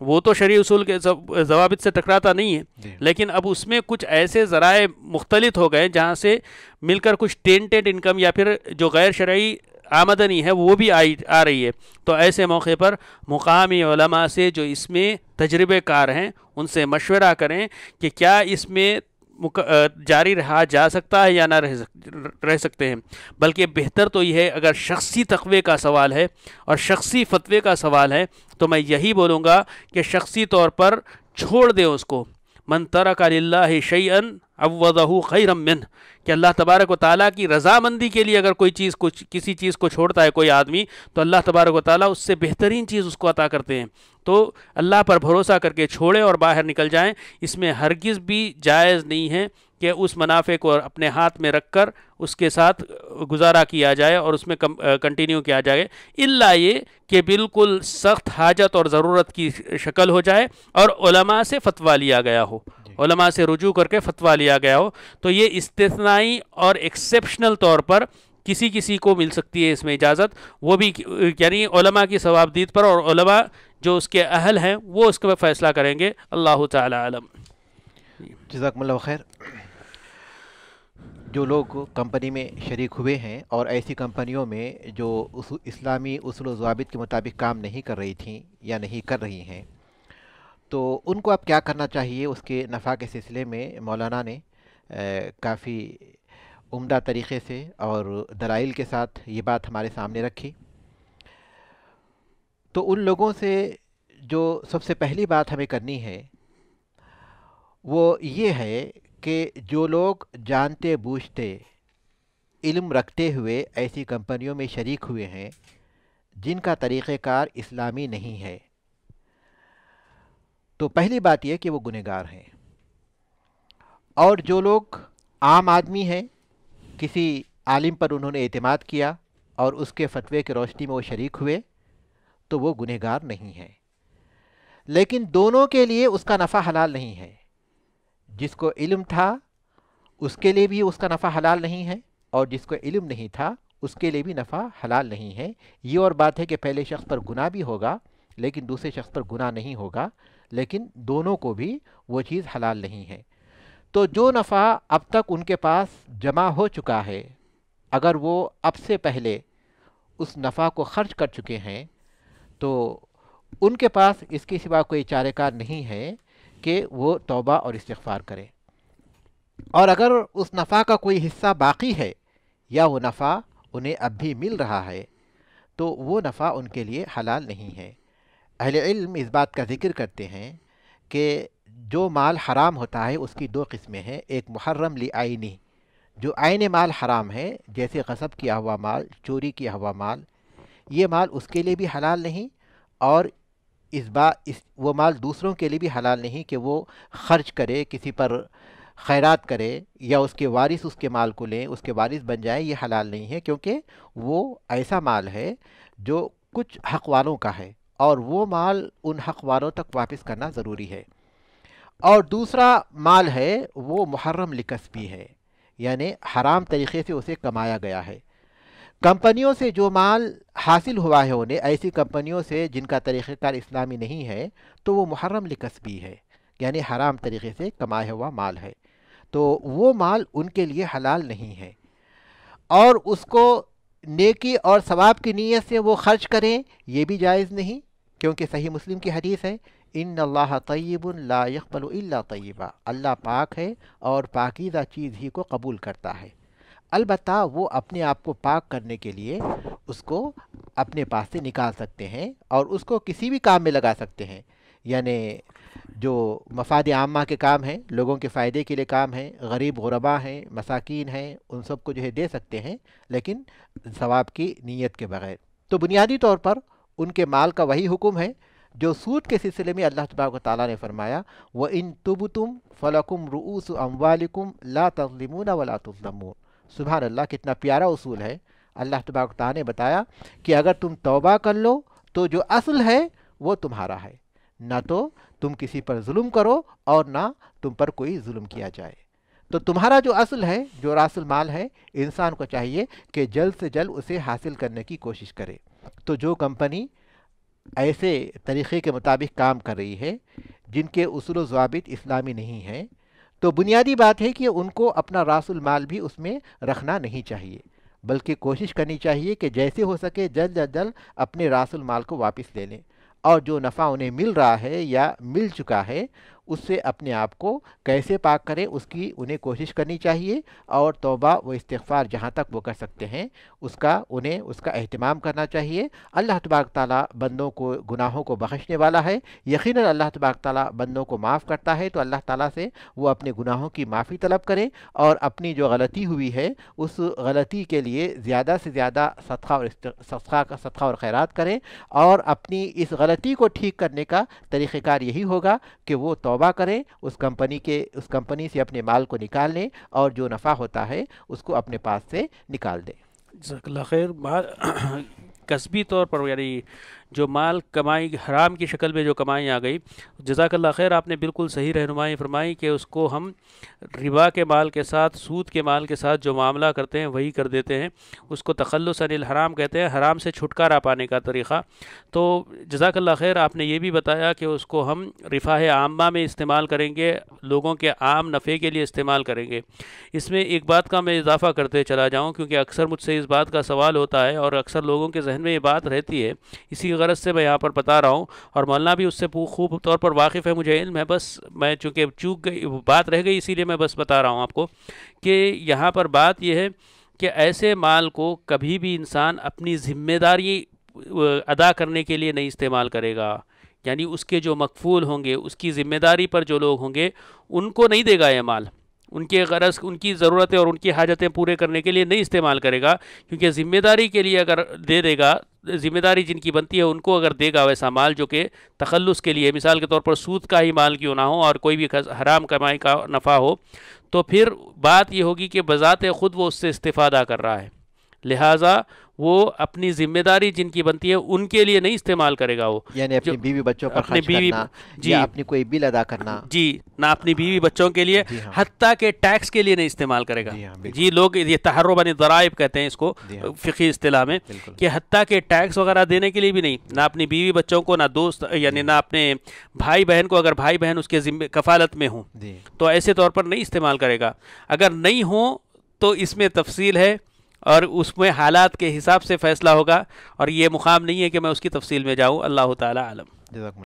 وہ تو شرعی اصول کے ضوابط سے ٹکراتا نہیں ہے، لیکن اب اس میں کچھ ایسے ذرائع مختلط ہو گئے جہاں سے مل کر کچھ ٹینٹڈ انکم یا پھر جو غیر شرعی آمدنی ہے وہ بھی آ رہی ہے. تو ایسے موقع پر مقامی علماء سے جو اس میں تجربے کار ہیں ان سے مشورہ کریں کہ کیا اس میں جاری رہا جا سکتا ہے یا نہ رہ سکتے ہیں. بلکہ بہتر تو یہ ہے، اگر شخصی تقوی کا سوال ہے اور شخصی فتوے کا سوال ہے تو میں یہی بولوں گا کہ شخصی طور پر چھوڑ دیں اس کو. من ترک للہ شیئا عوضہ خیرا منہ، کہ اللہ تبارک و تعالیٰ کی رضامندی کے لیے اگر کوئی چیز کسی چیز کو چھوڑتا ہے کوئی آدمی، تو اللہ تبارک و تعالیٰ اس سے بہترین چیز اس کو عطا کرتے ہیں. تو اللہ پر بھروسہ کر کے چھوڑیں اور باہر نکل جائیں. اس میں ہرگز بھی جائز نہیں ہے کہ اس منافع کو اپنے ہاتھ میں رکھ کر اس کے ساتھ گزارا کیا جائے اور اس میں کنٹینیو کیا جائے، الا یہ کہ بالکل سخت حاجت اور ضرورت کی شکل ہو جائے اور علماء سے فتویٰ لیا گیا ہو، علماء سے رجوع کر کے فتویٰ لیا گیا ہو. تو یہ استثنائی اور ایکسیپشنل طور پر کسی کو مل سکتی ہے اس میں اجازت، وہ بھی یعنی علماء کی ثوابدید پر، اور علماء جو اس کے اہل ہیں وہ اس کا فیصلہ کریں گے. اللہ تعالی عالم. جزاکم اللہ خیر. جو لوگ کمپنی میں شریک ہوئے ہیں اور ایسی کمپنیوں میں جو اسلامی اصول و ضوابط کے مطابق کام نہیں کر رہی تھیں یا نہیں کر رہی ہیں، تو ان کو اب کیا کرنا چاہیے، اس کے نفع کے سلسلے میں مولانا نے کافی عمدہ طریقے سے اور دلائل کے ساتھ یہ بات ہمارے سامنے رکھی. تو ان لوگوں سے جو سب سے پہلی بات ہمیں کرنی ہے وہ یہ ہے کہ جو لوگ جانتے بوجھتے علم رکھتے ہوئے ایسی کمپنیوں میں شریک ہوئے ہیں جن کا طریقہ کار اسلامی نہیں ہے، تو پہلی بات یہ کہ وہ گنہگار ہیں. اور جو لوگ عام آدمی ہیں، کسی عالم پر انہوں نے اعتماد کیا اور اس کے فتوے کی روشنی میں وہ شریک ہوئے، تو وہ گنہگار نہیں ہے. لیکن دونوں کے لیے اس کا نفع حلال نہیں ہے. جس کو علم تھا اس کے لیے بھی اس کا نفع حلال نہیں ہے، اور جس کو علم نہیں تھا اس کے لیے بھی نفع حلال نہیں ہے. یہ اور بات ہے کہ پہلے شخص پر گناہ بھی ہوگا لیکن دوسرے شخص پر گناہ نہیں ہوگا، لیکن دونوں کو بھی وہ چیز حلال نہیں ہے. تو جو نفع اب تک ان کے پاس جمع ہو چکا ہے، اگر وہ اب سے پہلے اس نفع کو خرچ کر چکے ہیں تو ان کے پاس اس کے سوا کوئی چارہ کار نہیں ہے کہ وہ توبہ اور استغفار کریں. اور اگر اس نفع کا کوئی حصہ باقی ہے یا وہ نفع انہیں اب بھی مل رہا ہے تو وہ نفع ان کے لیے حلال نہیں ہے. اہل علم اس بات کا ذکر کرتے ہیں کہ جو مال حرام ہوتا ہے اس کی دو قسمیں ہیں. ایک محرم لعینی، جو عین مال حرام ہے، جیسے غصب کیا ہوا مال، چوری کیا ہوا مال، یہ مال اس کے لیے بھی حلال نہیں، اور وہ مال دوسروں کے لیے بھی حلال نہیں کہ وہ خرچ کرے، کسی پر خیرات کرے، یا اس کے وارث اس کے مال کو لیں، اس کے وارث بن جائیں. یہ حلال نہیں ہے کیونکہ وہ ایسا مال ہے جو کچھ حق والوں کا ہے اور وہ مال ان حق والوں تک واپس کرنا ضروری ہے. اور دوسرا مال ہے وہ محرم لکسبی ہے، یعنی حرام طریقے سے اسے کمایا گیا ہے. کمپنیوں سے جو مال حاصل ہوا ہے انہیں، ایسی کمپنیوں سے جن کا طریقہ کار اسلامی نہیں ہے، تو وہ محرم لکسبی ہے، یعنی حرام طریقے سے کمایا ہوا مال ہے. تو وہ مال ان کے لیے حلال نہیں ہے، اور اس کو نیکی اور ثواب کی نیت سے وہ خرچ کریں یہ بھی جائز نہیں، کیونکہ صحیح مسلم کی حدیث ہے، ان اللہ طیب لا یقبل الا طیبا، اللہ پاک ہے اور پاکیزہ چیز ہی کو قبول کرتا ہے. البتہ وہ اپنے آپ کو پاک کرنے کے لیے اس کو اپنے پاس سے نکال سکتے ہیں اور اس کو کسی بھی کام میں لگا سکتے ہیں. یعنی جو مفاد عامہ کے کام ہیں، لوگوں کے فائدے کے لیے کام ہیں، غریب غربا ہیں، مساکین ہیں، ان سب کو جو ہے دے سکتے ہیں، لیکن ثواب کی نیت کے بغیر. تو بنیادی طور پر ان کے مال کا وہی حکم ہے جو سود کے سلسلے میں اللہ تبارک و تعالیٰ نے فرمایا، وَإِن تُبْتُمْ فَلَكُمْ رُؤُوسُ أَمْوَالِكُمْ لَا تَظْلِمُونَ وَلَا تُظْلَمُونَ. سبحان اللہ، کتنا پیارا اصول ہے. اللہ تبارک و تعالیٰ نے بتایا کہ اگر تم توبہ کر لو تو جو اصل ہے وہ تمہارا ہے، نہ تو تم کسی پر ظلم کرو اور نہ تم پر کوئی ظلم کیا جائے. تو تمہارا جو اصل ہے، جو راس المال ہے، انسان کو چاہیے کہ جلد سے جلد اسے حاصل کرنے کی کوشش کرے. تو جو کمپنی ایسے طریقے کے مطابق کام کر رہی ہے جن کے اصول و ضوابط اسلامی نہیں ہیں، تو بنیادی بات ہے کہ ان کو اپنا راس المال بھی اس میں رکھنا نہیں چاہیے، بلکہ کوشش کرنی چاہیے کہ جیسے ہو سکے جلد از جلد اپنے راس المال کو واپس لے لیں، اور جو نفع انہیں مل رہا ہے یا مل چکا ہے اس سے اپنے آپ کو کیسے پاک کریں اس کی انہیں کوشش کرنی چاہیے، اور توبہ و استغفار جہاں تک وہ کر سکتے ہیں انہیں اس کا اہتمام کرنا چاہیے۔ اللہ تبارک تعالیٰ بندوں کو گناہوں کو بخشنے والا ہے، یقیناً اللہ تبارک تعالیٰ بندوں کو معاف کرتا ہے، تو اللہ تعالیٰ سے وہ اپنے گناہوں کی معافی طلب کریں، اور اپنی جو غلطی ہوئی ہے اس غلطی کے لیے زیادہ سے زیادہ صدقہ اور خیرات کریں، اور اپنی اس غلطی کو ٹھیک کرنے کا طریقہ کار یہی ہوگا کہ وہ توبہ کریں، اس کمپنی سے اپنے مال کو نکال لیں، اور جو نفع ہوتا ہے اس کو اپنے پاس سے نکال دیں۔ جزاک اللہ خیر۔ کسبی طور پر یعنی جو مال کمائی حرام کی شکل میں جو کمائی آ گئی، جزاک اللہ خیر، آپ نے بالکل صحیح رہنمائی فرمائی کہ اس کو ہم ربا کے مال کے ساتھ، سود کے مال کے ساتھ جو معاملہ کرتے ہیں وہی کر دیتے ہیں، اس کو تخلص عن الحرام کہتے ہیں، حرام سے چھٹکارا پانے کا طریقہ۔ تو جزاک اللہ خیر، آپ نے یہ بھی بتایا کہ اس کو ہم رفاہ عامہ میں استعمال کریں گے، لوگوں کے عام نفع کے لیے استعمال کریں گے۔ اس میں ایک بات کا میں اضافہ کرتے چلا جاؤں، کیونکہ اکثر مجھ سے اس بات کا سوال ہوتا ہے اور اکثر لوگوں کے ذہن میں یہ بات رہتی ہے، اسی غرض سے میں یہاں پر بتا رہا ہوں، اور مولانا بھی اس سے خوب طور پر واقف ہے، مجھے علم ہے، بس میں چونکہ چوک گئی بات رہ گئی اسی لیے میں بس بتا رہا ہوں آپ کو کہ یہاں پر بات یہ ہے کہ ایسے مال کو کبھی بھی انسان اپنی ذمہ داری ادا کرنے کے لیے نہیں استعمال کرے گا، یعنی اس کے جو مکفول ہوں گے، اس کی ذمہ داری پر جو لوگ ہوں گے ان کو نہیں دے گا یہ مال، ان کے غرض، ان کی ضرورتیں اور ان کی حاجتیں پورے کرنے کے لیے نہیں استعمال کرے گا، کیونکہ ذمہ داری کے لیے اگر دے گا، ذمہ داری جن کی بنتی ہے ان کو اگر دے گا ویسا مال جو کہ تخلص کے لیے، مثال کے طور پر سود کا ہی مال کیوں نہ ہو اور کوئی بھی حرام کمائی کا نفع ہو، تو پھر بات یہ ہوگی کہ بذات خود وہ اس سے استفادہ کر رہا ہے، لہٰذا وہ اپنی ذمہ داری جن کی بنتی ہے ان کے لیے نہیں استعمال کرے گا، وہ یعنی اپنی بیوی بچوں پر خرچ کرنا، جی، یا اپنی کوئی بل ادا کرنا، جی، نہ اپنی بیوی بچوں کے لیے، حتیٰ کہ ٹیکس کے لیے نہیں استعمال کرے گا۔ جی، لوگ یہ تہرب عن الضرائب کہتے ہیں اس کو فقہی اصطلاح میں، کہ حتیٰ کہ ٹیکس وغیرہ دینے کے لیے بھی نہیں، نہ اپنی بیوی بچوں کو، نہ دوست، یعنی نہ اپنے بھائی بہن کو، اگر بھائی بہن اس کے ذمہ کفالت میں ہوں تو ایسے طور پر نہیں استعمال کرے گا۔ اگر نہیں ہوں تو اس میں تفصیل ہے اور اس میں حالات کے حساب سے فیصلہ ہوگا، اور یہ مقام نہیں ہے کہ میں اس کی تفصیل میں جاؤں۔ اللہ تعالی عالم۔